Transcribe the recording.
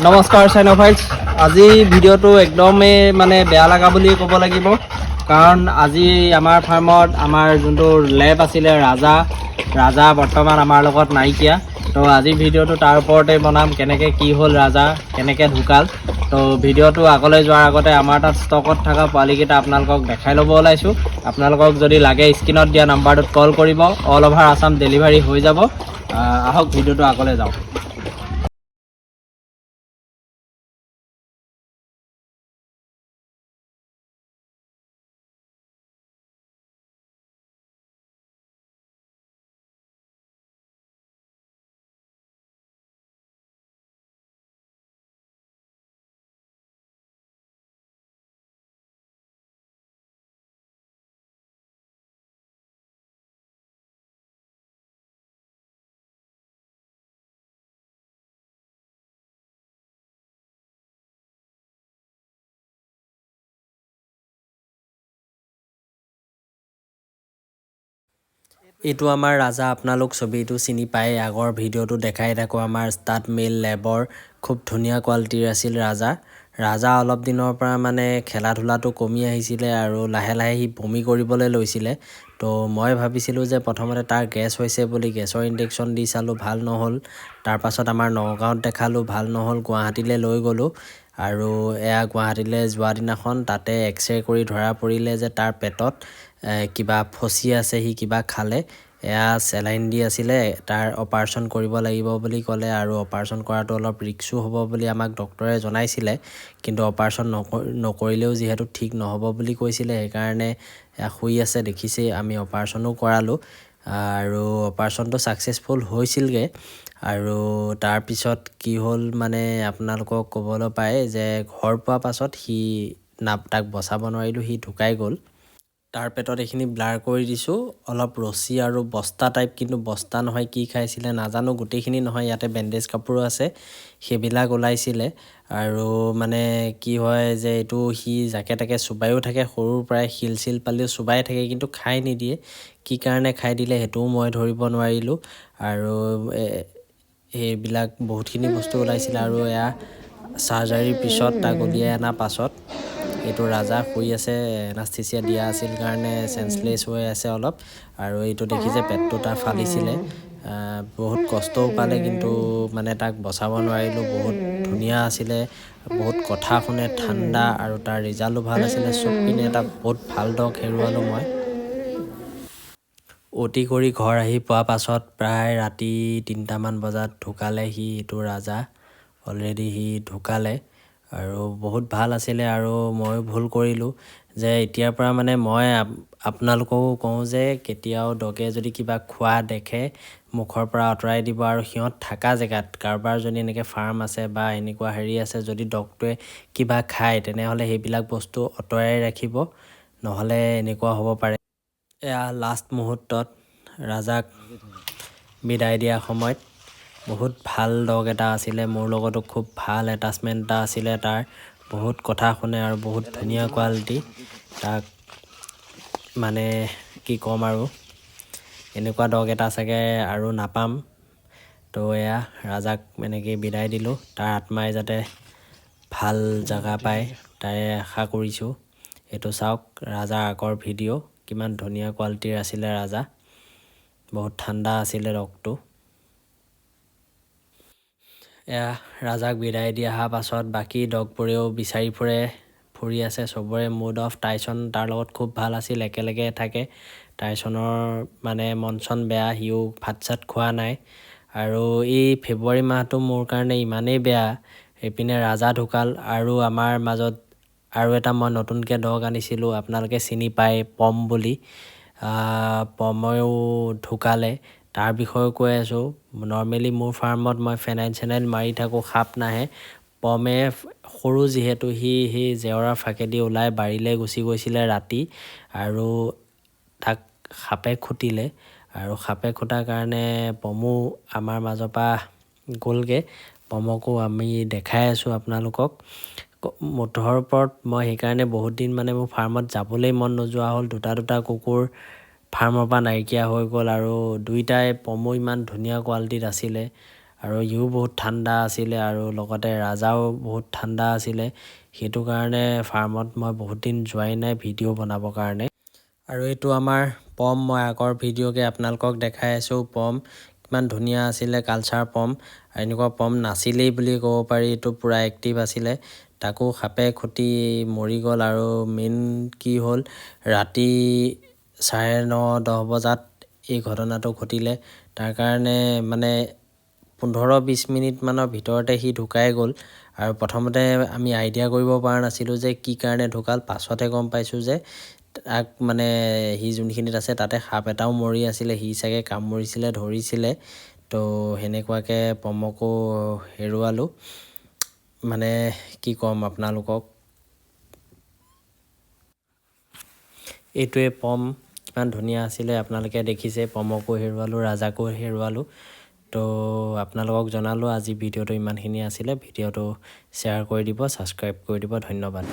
নমস্কাৰ চাইনোফাইটছ। আজি ভিডিঅ'টো একদমেই মানে বেয়া লগা বুলি ক'ব লাগিব, কাৰণ আজি আমাৰ ফাৰ্মত আমাৰ যোনটো লেব আছিলে ৰাজা বৰ্তমান আমাৰ লগত নাইকিয়া। তো আজি ভিডিঅ'টো তাৰ ওপৰতে বনাম, কেনেকৈ কি হ'ল ৰাজা, কেনেকৈ ঢুকাল। তো ভিডিঅ'টো আগলৈ যোৱাৰ আগতে আমাৰ তাত ষ্টকত থকা পোৱালিকেইটা আপোনালোকক দেখাই ল'ব ওলাইছোঁ। আপোনালোকক যদি লাগে স্ক্ৰীণত দিয়া নাম্বাৰটোত কল কৰিব, অল অভাৰ আছাম ডেলিভাৰী হৈ যাব। আহক ভিডিঅ'টো আগলৈ যাওঁ। এইটো আমাৰ ৰাজা, আপোনালোক ছবিটো চিনি পায়, আগৰ ভিডিঅ'টো দেখাই থাকোঁ। আমাৰ ষ্টাড মিল লেবৰ খুব ধুনীয়া কোৱালিটিৰ আছিল ৰাজা অলপ দিনৰ পৰা মানে খেলা ধূলাটো কমি আহিছিলে আৰু লাহে লাহে সি বমি কৰিবলৈ লৈছিলে। তো মই ভাবিছিলোঁ যে প্ৰথমতে তাৰ গেছ হৈছে বুলি গেছৰ ইনজেকশ্যন দি চালোঁ, ভাল নহ'ল। তাৰপাছত আমাৰ নগাঁৱত দেখালোঁ, ভাল নহ'ল, গুৱাহাটীলৈ লৈ গ'লোঁ। আৰু গুৱাহাটীলৈ যোৱা দিনাখন তাতে এক্সৰে কৰি ধৰা পৰিলে যে তাৰ পেটত কিবা ফচি আছে, সি কিবা খালে। চেলাইন দি আছিলে, তাৰ অপাৰেশ্যন কৰিব লাগিব বুলি ক'লে, আৰু অপাৰেশ্যন কৰাটো অলপ ৰিস্কো হ'ব বুলি আমাক ডক্টৰে জনাইছিলে। কিন্তু অপাৰেশ্যন নকৰিলেও যিহেতু ঠিক নহ'ব বুলি কৈছিলে, সেইকাৰণে শুই আছে দেখিছেই, আমি অপাৰেশ্যনো কৰালোঁ। আৰু অপাৰেশ্যনটো ছাকচেছফুল হৈছিলগৈ। আৰু তাৰপিছত কি হ'ল মানে আপোনালোকক ক'বলৈ পায় যে ঘৰ পোৱাৰ পাছত তাক বচাব নোৱাৰিলোঁ, সি ঢুকাই গ'ল। তাৰ পেটত এইখিনি ব্লাৰ কৰি দিছোঁ, অলপ ৰছী আৰু বস্তা টাইপ, কিন্তু বস্তা নহয়, কি খাইছিলে নাজানো, গোটেইখিনি নহয়, ইয়াতে বেণ্ডেজ কাপোৰো আছে, সেইবিলাক ওলাইছিলে। আৰু মানে কি হয় যে এইটো সি জাকে তাকে চুবাইও থাকে, সৰুৰ পৰাই শিল পালেও চুবাই থাকে, কিন্তু খাই নিদিয়ে। কি কাৰণে খাই দিলে সেইটোও মই ধৰিব নোৱাৰিলোঁ। আৰু সেইবিলাক বহুতখিনি বস্তু ওলাইছিলে। আৰু চাৰ্জাৰীৰ পিছত তাক উলিয়াই অনাৰ পাছত এইটো ৰাজা শুই আছে, এনাস্থেচিয়া দিয়া আছিল কাৰণে চেন্সলেছ হৈ আছে অলপ। আৰু এইটো দেখিছে পেটটো তাৰ ফালিছিলে, বহুত কষ্টও পালে, কিন্তু মানে তাক বচাব নোৱাৰিলোঁ। বহুত ধুনীয়া আছিলে, বহুত কথা শুনে, ঠাণ্ডা, আৰু তাৰ ৰিজাল্টো ভাল আছিলে। চব পিনে এটা বহুত ভাল ডগ হেৰুৱালোঁ মই। অতি কৰি ঘৰ আহি পোৱাৰ পাছত প্ৰায় ৰাতি 3টামান বজাত ঢুকালে সি। এইটো ৰাজা অলৰেডি সি ঢুকালে। আৰু বহুত ভাল আছিলে, আৰু ময়ো ভুল কৰিলোঁ যে এতিয়াৰ পৰা মানে মই আপোনালোককো কওঁ যে কেতিয়াও ডগে যদি কিবা খোৱা দেখে মুখৰ পৰা আঁতৰাই দিব। আৰু সিহঁত থকা জেগাত কাৰোবাৰ যদি এনেকৈ ফাৰ্ম আছে বা এনেকুৱা হেৰি আছে, যদি ডগটোৱে কিবা খায় তেনেহ'লে সেইবিলাক বস্তু আঁতৰাই ৰাখিব, নহ'লে এনেকুৱা হ'ব পাৰে। লাষ্ট মুহূৰ্তত ৰাজাক বিদায় দিয়া সময়ত বহুত ভাল ডগ এটা আছিলে, মোৰ লগতো খুব ভাল এটাচমেণ্ট এটা আছিলে তাৰ, বহুত কথা শুনে আৰু বহুত ধুনীয়া কোৱালিটি। তাক মানে কি ক'ম, আৰু এনেকুৱা ডগ এটা চাগে আৰু নাপাম। তো ৰাজাক এনেকৈ বিদায় দিলোঁ, তাৰ আত্মাই যাতে ভাল জেগা পায় তাৰে আশা কৰিছোঁ। এইটো চাওক ৰাজাৰ আগৰ ভিডিঅ', কিমান ধুনীয়া কোৱালিটিৰ আছিলে ৰাজা, বহুত ঠাণ্ডা আছিলে ডগটো। ৰাজাক বিদায় দি অহাৰ পাছত বাকী ডগবোৰেও বিচাৰি ফুৰি আছে, চবৰে মুড অফ। টাইচন তাৰ লগত খুব ভাল আছিল, একেলগে থাকে। টাইচনৰ মানে মন চন বেয়া, সিও ভাত চাত খোৱা নাই। আৰু এই ফেব্ৰুৱাৰী মাহটো মোৰ কাৰণে ইমানেই বেয়া, এইপিনে ৰাজা ঢুকাল, আৰু আমাৰ মাজত আৰু এটা মই নতুনকৈ ডগ আনিছিলোঁ, আপোনালোকে চিনি পায় পম বুলি। পমেও ঢুকালে। তাৰ বিষয়ে কৈ আছোঁ। নৰ্মেলি মোৰ ফাৰ্মত মই ফেনাইল মাৰি থাকোঁ, সাপ নাহে। পমে সৰু যিহেতু সি জেওৰাৰ ফাঁকেদি ওলাই বাৰীলৈ গুচি গৈছিলে ৰাতি, আৰু তাক সাপে খুটিলে। আৰু সাপে খুটাৰ কাৰণে পমো আমাৰ মাজৰ পৰা গ'লগৈ। পমকো আমি দেখাই আছোঁ আপোনালোকক। মুঠৰ ওপৰত মই সেইকাৰণে বহুত দিন মানে মোৰ ফাৰ্মত যাবলৈ মন নোযোৱা হ'ল। দুটা কুকুৰ ফাৰ্মৰ পৰা নাইকিয়া হৈ গ'ল, আৰু দুইটাই পমো ইমান ধুনীয়া কোৱালিটিত আছিলে। আৰু ইও বহুত ঠাণ্ডা আছিলে আৰু লগতে ৰাজাও বহুত ঠাণ্ডা আছিলে সেইটো কাৰণে ফাৰ্মত মই বহুত দিন যোৱাই নাই ভিডিঅ' বনাবৰ কাৰণে আৰু এইটো আমাৰ পম মই আগৰ ভিডিঅ'কে আপোনালোকক দেখাই আছোঁ পম কিমান ধুনীয়া আছিলে কালচাৰ পম এনেকুৱা পম নাছিলেই বুলি ক'ব পাৰি এইটো পূৰা এক্টিভ আছিলে তাকো সাপে খুটি মৰি গ'ল আৰু মেইন কি হ'ল ৰাতি 9:30-10 বজাত এই ঘটনাটো ঘটিলে তাৰ কাৰণে মানে 15-20 মিনিটমানৰ ভিতৰতে সি ঢুকাই গ'ল আৰু প্ৰথমতে আমি আইডিয়া কৰিব পৰা নাছিলোঁ যে কি কাৰণে ঢুকাল পাছতহে গম পাইছোঁ যে তাক মানে সি যোনখিনিত আছে তাতে সাপ এটাও মৰি আছিলে সি চাগে কামুৰিছিলে ধৰিছিলে তো সেনেকুৱাকৈ পমকো হেৰুৱালোঁ মানে কি ক'ম আপোনালোকক এইটোৱে পম কিমান ধুনীয়া আছিলে আপোনালোকে দেখিছে পমকো হেৰুৱালোঁ ৰাজাকো হেৰুৱালোঁ তো আপোনালোকক জনালোঁ আজি ভিডিঅ'টো ইমানখিনি আছিলে ভিডিঅ'টো শ্বেয়াৰ কৰি দিব ছাবস্ক্ৰাইব কৰি দিব ধন্যবাদ